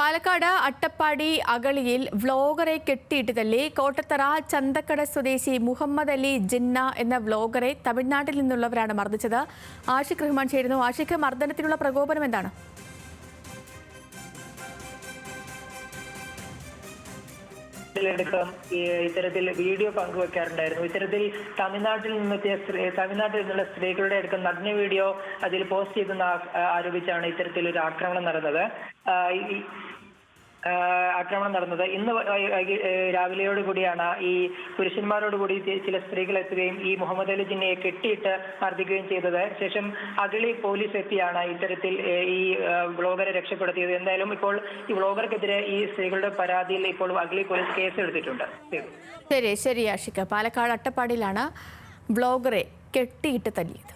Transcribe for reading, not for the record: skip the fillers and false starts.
പാലക്കാട് അട്ടപ്പാടി അഗളിയിൽ വ്ലോഗറെ കെട്ടിയിട്ട് തല്ലി കോട്ടത്തറ ചന്തക്കട സ്വദേശി മുഹമ്മദ് അലി ജിന്ന എന്ന വ്ലോഗറെ തമിഴ്നാട്ടിൽ നിന്നുള്ളവരാണ് മർദ്ദിച്ചത്. ആഷിഖ് റഹ്മാൻ ചേരുന്നു. ആഷിഖ്, മർദ്ദനത്തിനുള്ള പ്രകോപനം എന്താണ്? ഇത്തരത്തിൽ വീഡിയോ പങ്കുവെക്കാറുണ്ടായിരുന്നു. ഇത്തരത്തിൽ തമിഴ്നാട്ടിൽ നിന്നുള്ള സ്ത്രീകളുടെ എടുക്കുന്ന നഗ്ന വീഡിയോ അതിൽ പോസ്റ്റ് ചെയ്തെന്ന് ആരോപിച്ചാണ് ഇത്തരത്തിലൊരു ആക്രമണം നടന്നത്. ഇന്ന് രാവിലെയോട് കൂടിയാണ് ഈ പുരുഷന്മാരോട് കൂടി ചില സ്ത്രീകൾ എത്തുകയും ഈ മുഹമ്മദ് അലി ജിന്നയെ കെട്ടിയിട്ട് മർദ്ദിക്കുകയും ചെയ്തത്. ശേഷം അഗളി പോലീസ് എത്തിയാണ് ഇത്തരത്തിൽ ഈ ബ്ലോഗറെ രക്ഷപ്പെടുത്തിയത്. എന്തായാലും ഇപ്പോൾ ഈ ബ്ലോഗർക്കെതിരെ ഈ സ്ത്രീകളുടെ പരാതിയിൽ ഇപ്പോൾ അഗളി പോലീസ് കേസ് എടുത്തിട്ടുണ്ട്. ശരി ആഷിക, പാലക്കാട് അട്ടപ്പാടിയിലാണ് ബ്ലോഗറെ കെട്ടിയിട്ട് തല്ലിയത്.